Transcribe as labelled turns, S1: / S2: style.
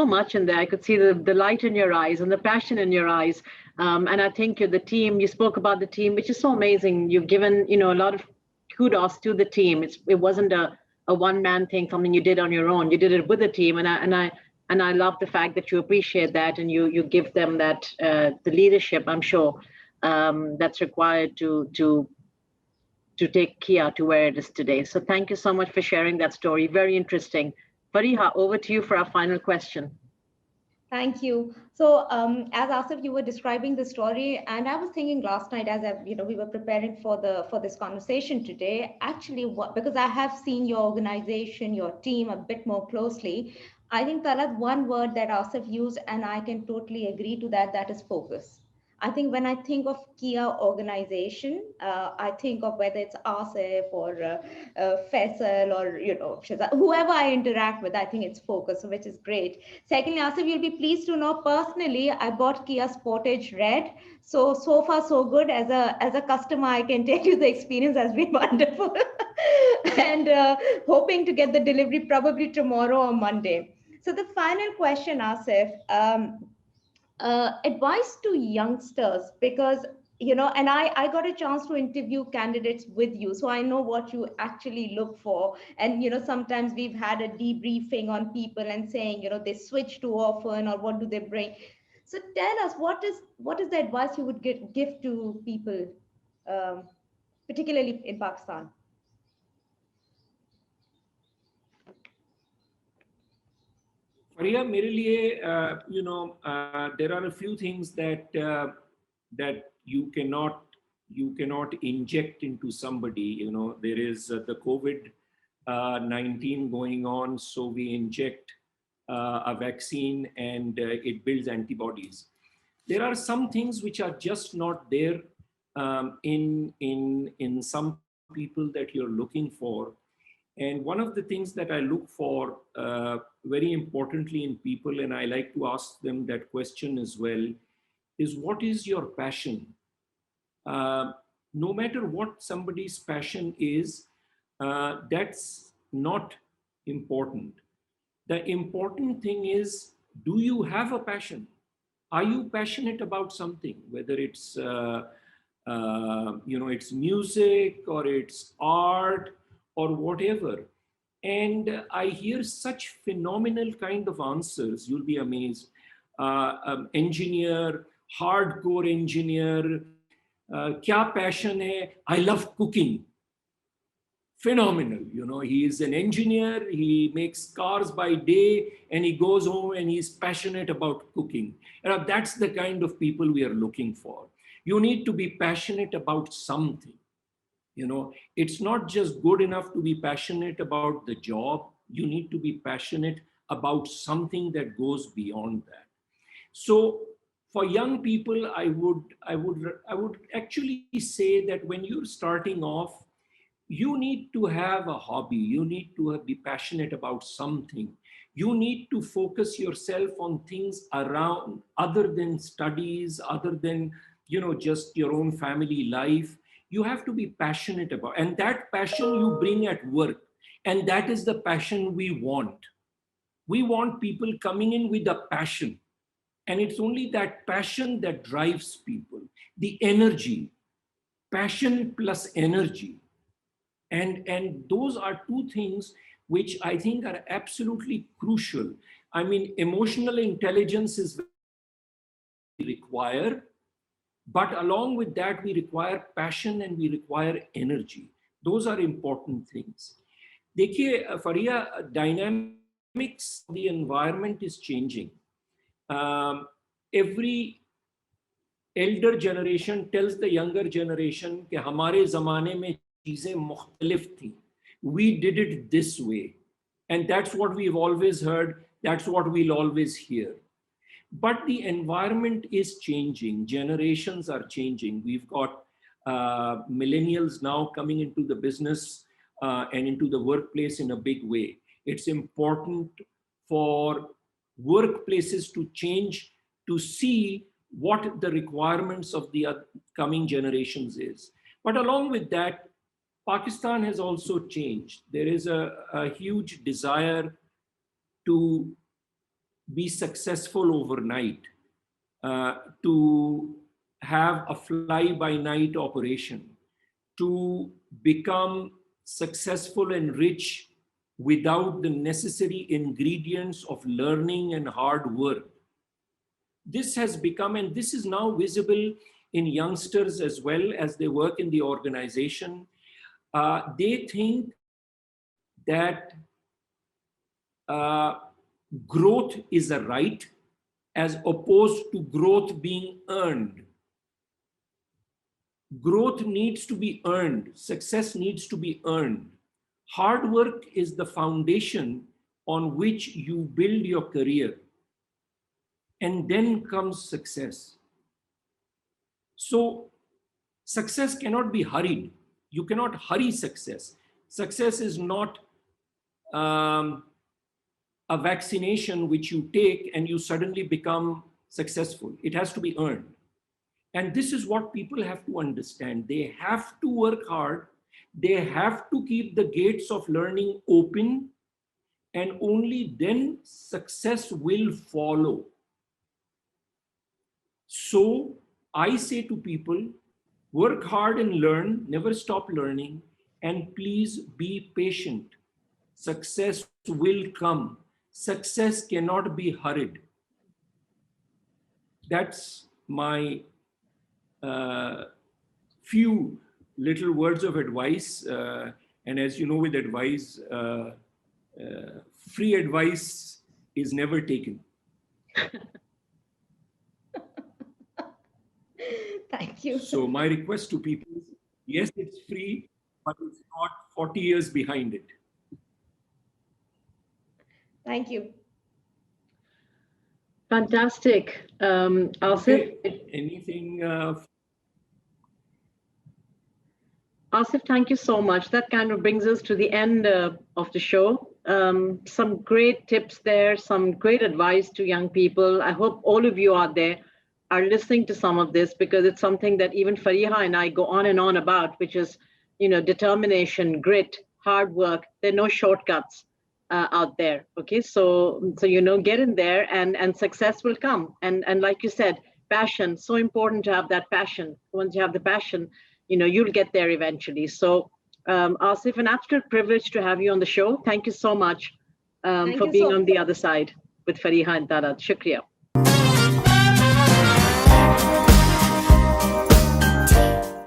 S1: so much in there. I could see the light in your eyes and the passion in your eyes. And I think the team, you spoke about the team, which is so amazing. You've given, a lot of kudos to the team. It wasn't a one-man thing, something you did on your own. You did it with the team. And I love the fact that you appreciate that and you give them that, the leadership, I'm sure, that's required to take Kia to where it is today. So thank you so much for sharing that story. Very interesting. Fariha, over to you for our final question.
S2: Thank you. So as Asif, you were describing the story, and I was thinking last night as we were preparing for this conversation today, actually, because I have seen your organization, your team a bit more closely. I think Talat, one word that Asif used, and I can totally agree to that, that is focus. I think when I think of Kia organization, I think of whether it's Asif or Faisal or Shazad, whoever I interact with, I think it's focus, which is great. Secondly, Asif, you'll be pleased to know personally, I bought Kia Sportage Red. So far so good. As a customer, I can tell you the experience has been wonderful, and hoping to get the delivery probably tomorrow or Monday. So the final question, Asif. Advice to youngsters, because and I got a chance to interview candidates with you, so I know what you actually look for. And sometimes we've had a debriefing on people and saying they switch too often, or what do they bring. So tell us, what is the advice you would give to people, um, particularly in Pakistan?
S3: Fariha, मेरे लिए, there are a few things that you cannot inject into somebody. There is the COVID-19 going on, so we inject a vaccine and it builds antibodies. There are some things which are just not there in some people that you're looking for. And one of the things that I look for very importantly in people, and I like to ask them that question as well, is what is your passion? No matter what somebody's passion is, that's not important. The important thing is, do you have a passion? Are you passionate about something? Whether it's it's music or it's art or whatever. And I hear such phenomenal kind of answers. You'll be amazed. Engineer, hardcore engineer, kya passion hai? I love cooking. Phenomenal. He is an engineer, he makes cars by day, and he goes home and he's passionate about cooking. That's the kind of people we are looking for. You need to be passionate about something. It's not just good enough to be passionate about the job. You need to be passionate about something that goes beyond that. So for young people, I would actually say that when you're starting off, you need to have a hobby. You need to be passionate about something. You need to focus yourself on things around other than studies, other than just your own family life. You have to be passionate about, and that passion you bring at work, and that is the passion we want. We want people coming in with a passion, and it's only that passion that drives people. The energy, passion plus energy, and those are two things which I think are absolutely crucial. I mean, emotional intelligence is required, but along with that, we require passion and we require energy. Those are important things. Dekhiye, Fariha, dynamics of the environment is changing. Every elder generation tells the younger generation कि हमारे ज़माने में चीज़ें मुख्तलिफ थी. We did it this way. And that's what we've always heard. That's what we'll always hear. But the environment is changing. Generations are changing. We've got millennials now coming into the business and into the workplace in a big way. It's important for workplaces to change to see what the requirements of the coming generations is. But along with that, Pakistan has also changed. There is a huge desire to be successful overnight, to have a fly-by-night operation, to become successful and rich without the necessary ingredients of learning and hard work. This has become, and this is now visible in youngsters as well as they work in the organization. They think that growth is a right as opposed to growth being earned. Growth needs to be earned. Success needs to be earned. Hard work is the foundation on which you build your career. And then comes success. So success cannot be hurried. You cannot hurry success. Success is not a vaccination which you take and you suddenly become successful. It has to be earned. And this is what people have to understand. They have to work hard. They have to keep the gates of learning open, and only then success will follow. So I say to people, work hard and learn, never stop learning, and please be patient. Success will come. Success cannot be hurried. That's my few little words of advice. And as you know, with advice, free advice is never taken.
S2: Thank you.
S3: So my request to people is, yes, it's free, but it's not 40 years behind it.
S2: Thank you.
S1: Fantastic. Asif,
S3: Okay. Anything?
S1: Asif, thank you so much. That kind of brings us to the end of the show. Some great tips there, some great advice to young people. I hope all of you out there are listening to some of this, because it's something that even Fariha and I go on and on about, which is, determination, grit, hard work. There are no shortcuts out there. Okay, so get in there, and success will come. And like you said, passion, so important to have that passion. Once you have the passion, you'll get there eventually. So Asif, an absolute privilege to have you on the show. Thank you so much for being on the other side with Fariha and Talat. Shukriya.